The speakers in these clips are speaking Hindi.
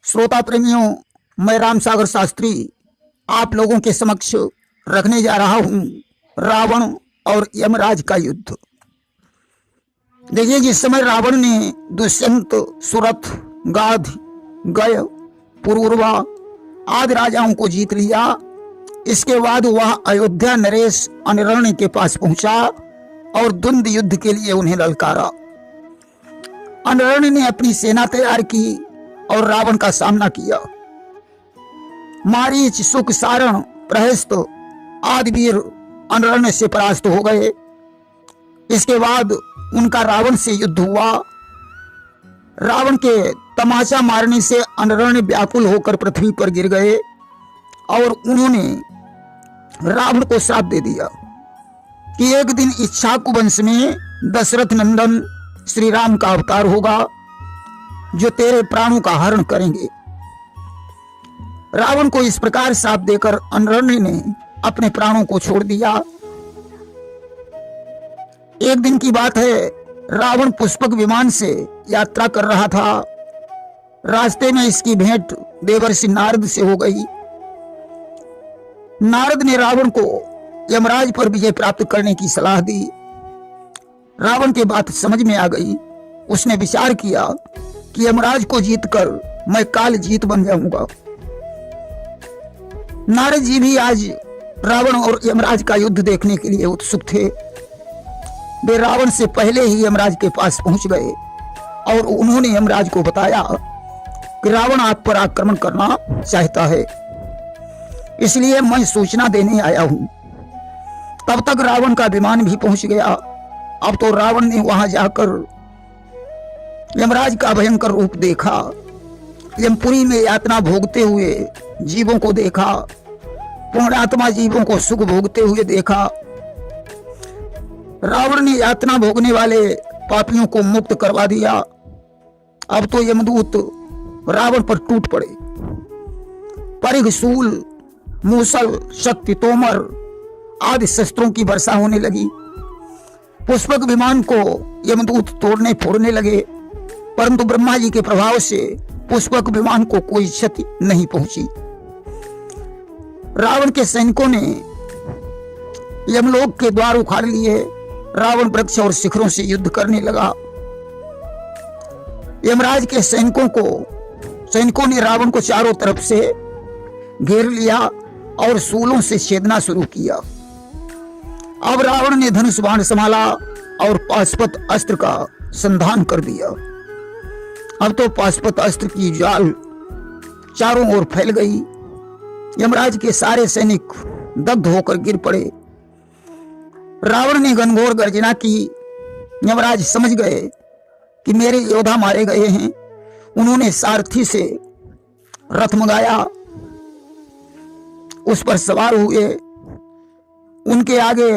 श्रोता प्रेमियों, मैं राम सागर शास्त्री आप लोगों के समक्ष रखने जा रहा हूं रावण और यमराज का युद्ध। देखिए, जिस समय रावण ने दुष्यंत, सुरथ, गाध, गय, पुरूरवा आदि राजाओं को जीत लिया, इसके बाद वह अयोध्या नरेश अनरण्य के पास पहुंचा और द्वंद्व युद्ध के लिए उन्हें ललकारा। अनरण्य ने अपनी सेना तैयार की और रावण का सामना किया। मारीच, सुक, सारण, प्रहस्त आदि वीर अनरण्य से परास्त हो गए। इसके बाद उनका रावण से युद्ध हुआ। रावण के तमाचा मारने से अनरण्य व्याकुल होकर पृथ्वी पर गिर गए और उन्होंने रावण को श्राप दे दिया कि एक दिन इक्ष्वाकु वंश में दशरथ नंदन श्री राम का अवतार होगा जो तेरे प्राणों का हरण करेंगे। रावण को इस प्रकार श्राप देकर अनरण्य ने अपने प्राणों को छोड़ दिया। एक दिन की बात है, रावण पुष्पक विमान से यात्रा कर रहा था। रास्ते में इसकी भेंट देवर्षि नारद से हो गई। नारद ने रावण को यमराज पर विजय प्राप्त करने की सलाह दी। रावण की बात समझ में आ गई। उसने विचार किया कि यमराज को जीतकर मैं काल जीत बन जाऊंगा। नारद जी भी आज रावण और यमराज का युद्ध देखने के लिए उत्सुक थे। वे रावण से पहले ही यमराज के पास पहुंच गए और उन्होंने यमराज को बताया कि रावण आप पर आक्रमण करना चाहता है, इसलिए मैं सूचना देने आया हूं। तब तक रावण का विमान भी पहुंच गया। अब तो रावण ने वहां जाकर यमराज का भयंकर रूप देखा। यमपुरी में यातना भोगते हुए जीवों को देखा, पुण्यात्मा जीवों को सुख भोगते हुए देखा। रावण ने यातना भोगने वाले पापियों को मुक्त करवा दिया। अब तो यमदूत रावण पर टूट पड़े। परिघ, शूल, मूसल, शक्ति, तोमर आदि शस्त्रों की वर्षा होने लगी। पुष्पक विमान को यमदूत तोड़ने फोड़ने लगे, परंतु ब्रह्मा जी के प्रभाव से पुष्पक विमान को कोई क्षति नहीं पहुंची। रावण के सैनिकों ने यमलोक के द्वार उखाड़ लिए। रावण वृक्ष और शिखरों से युद्ध करने लगा। यमराज के सैनिकों ने रावण को चारों तरफ से घेर लिया और शूलों से छेदना शुरू किया। अब रावण ने धनुष बाण संभाला और पाशुपत अस्त्र का संधान कर दिया। अब तो पाशुपत अस्त्र की जाल चारों ओर फैल गई। यमराज के सारे सैनिक दग्ध होकर गिर पड़े। रावण ने घनघोर गर्जना की। यमराज समझ गए कि मेरे योद्धा मारे गए हैं। उन्होंने सारथी से रथ मंगाया, उस पर सवार हुए। उनके आगे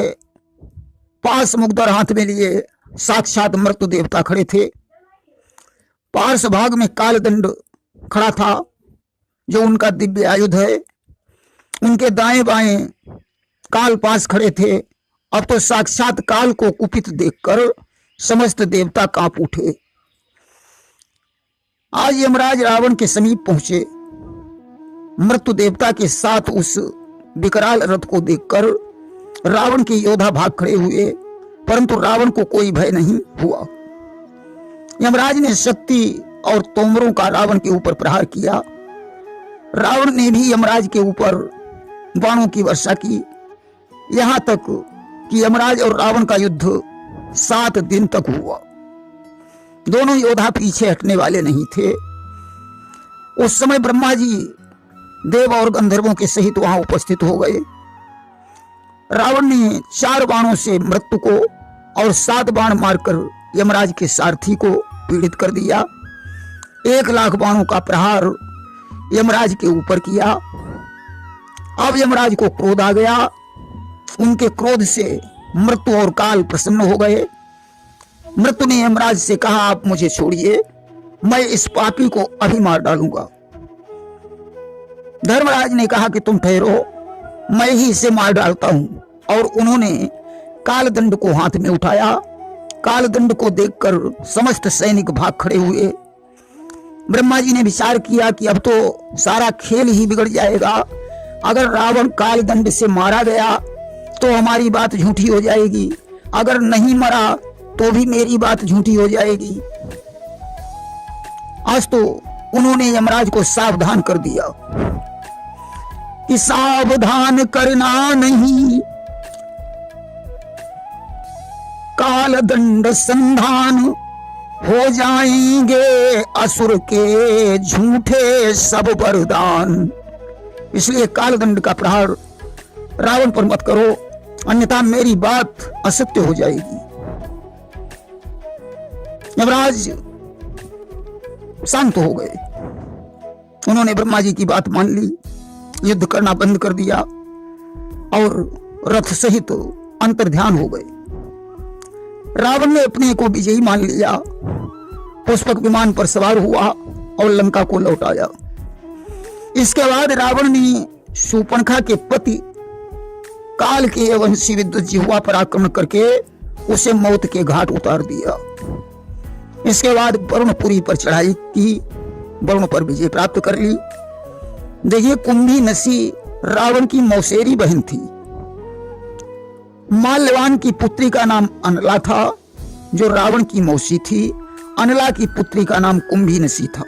पास मुग्दर हाथ में लिए साक्षात मृत्यु देवता खड़े थे। पार्श भाग में कालदंड खड़ा था जो उनका दिव्य आयुध है। उनके दाएं बाएं काल पास खड़े थे। अब तो साक्षात काल को कुपित देखकर समस्त देवता कांप उठे। आज यमराज रावण के समीप पहुंचे। मृत्यु देवता के साथ उस विकराल रथ को देखकर रावण के योद्धा भाग खड़े हुए, परंतु रावण को कोई भय नहीं हुआ। यमराज ने शक्ति और तोमरों का रावण के ऊपर प्रहार किया। रावण ने भी यमराज के ऊपर बाणों की वर्षा की, यहां तक कि यमराज और रावण का युद्ध 7 दिन तक हुआ। दोनों योद्धा पीछे हटने वाले नहीं थे। उस समय ब्रह्मा जी देव और गंधर्वों के सहित वहां उपस्थित हो गए। रावण ने 4 बाणों से मृत्यु को और 7 बाण मारकर यमराज के सारथी को पीड़ित कर दिया। 1,00,000 बाणों का प्रहार यमराज के ऊपर किया। अब यमराज को क्रोध आ गया। उनके क्रोध से मृत्यु और काल प्रसन्न हो गए। मृत्यु ने यमराज से कहा, आप मुझे छोड़िए, मैं इस पापी को अभी मार डालूंगा। धर्मराज ने कहा कि तुम ठहरो, मैं ही इसे मार डालता हूं। और उन्होंने कालदंड को हाथ में उठाया। कालदंड को देखकर समस्त सैनिक भाग खड़े हुए। ब्रह्मा जी ने विचार किया कि अब तो सारा खेल ही बिगड़ जाएगा। अगर रावण काल दंड से मारा गया तो हमारी बात झूठी हो जाएगी, अगर नहीं मरा तो भी मेरी बात झूठी हो जाएगी। आज तो उन्होंने यमराज को सावधान कर दिया कि सावधान करना नहीं, काल दंड संधान, हो जाएंगे असुर के झूठे सब वरदान। इसलिए काल दंड का प्रहार रावण पर मत करो, अन्यथा मेरी बात असत्य हो जाएगी। यमराज शांत हो गए, उन्होंने ब्रह्मा जी की बात मान ली, युद्ध करना बंद कर दिया और रथ सहित अंतर्ध्यान हो गए। रावण ने अपने को विजयी मान लिया, पुष्पक विमान पर सवार हुआ और लंका को लौट आया। इसके बाद रावण ने शूर्पणखा के पति काल के वंशी विद्युत जिह्वा पर आक्रमण करके उसे मौत के घाट उतार दिया। इसके बाद वरुणपुरी पर चढ़ाई की, वरुण पर विजय प्राप्त कर ली। देखिए, कुंभी नसी रावण की मौसेरी बहन थी। माल्यवान की पुत्री का नाम अनला था, जो रावण की मौसी थी। अनला की पुत्री का नाम कुंभी नसी था।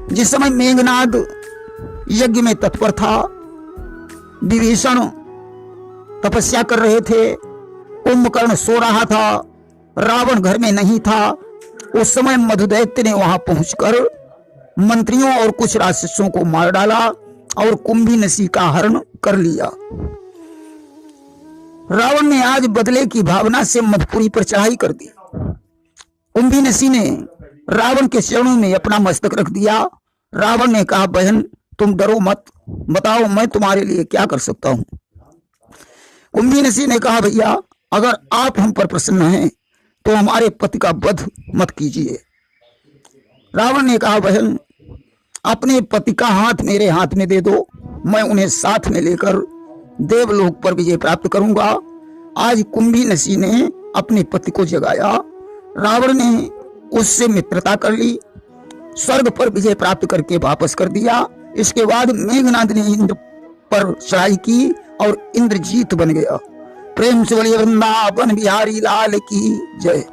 जिस समय मेघनाद यज्ञ में तत्पर था, विभीषण तपस्या कर रहे थे, कुंभकर्ण सो रहा था, रावण घर में नहीं था, उस समय मधुदैत्य ने वहां पहुंचकर मंत्रियों और कुछ राक्षसों को मार डाला और कुंभी नसी का हरण कर लिया। रावण ने आज बदले की भावना से मधुपुरी पर चढ़ाई कर दी। कुंभी नसी ने रावण के चरणों में अपना मस्तक रख दिया। रावण ने कहा, बहन तुम डरो मत, बताओ मैं तुम्हारे लिए क्या कर सकता हूं। कुंभी नसी ने कहा, भैया अगर आप हम पर प्रसन्न हैं तो हमारे पति का वध मत कीजिए। रावण ने कहा, बहन अपने पति का हाथ मेरे हाथ में दे दो, मैं उन्हें साथ में लेकर देवलोक पर विजय प्राप्त करूंगा। आज कुंभी नसी ने अपने पति को जगाया, रावण ने उससे मित्रता कर ली, स्वर्ग पर विजय प्राप्त करके वापस कर दिया। इसके बाद मेघनाद ने इंद्र पर चढ़ाई की और इंद्रजीत बन गया। प्रेम से बोलिए वृंदावन बिहारी लाल की जय।